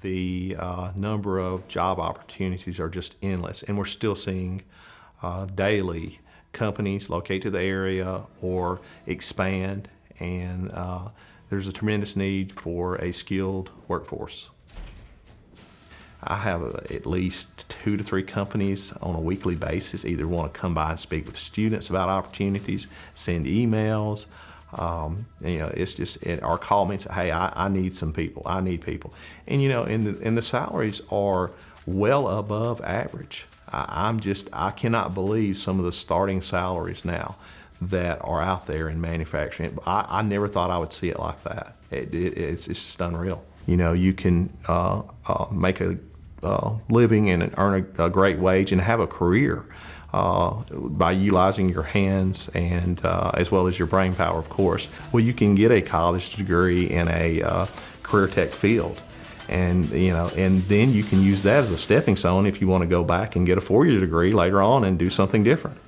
The number of job opportunities are just endless, and we're still seeing daily companies locate to the area or expand, and there's a tremendous need for a skilled workforce. I have at least 2 to 3 companies on a weekly basis either want to come by and speak with students about opportunities, send emails. It's just, or call me and say, hey, I need some people, I need people. And the salaries are well above average. I cannot believe some of the starting salaries now that are out there in manufacturing. I never thought I would see it like that. It's just unreal. You can make a living and earn a great wage and have a career by utilizing your hands and as well as your brain power, of course. Well, you can get a college degree in a career tech field, and then you can use that as a stepping stone if you want to go back and get a 4-year degree later on and do something different.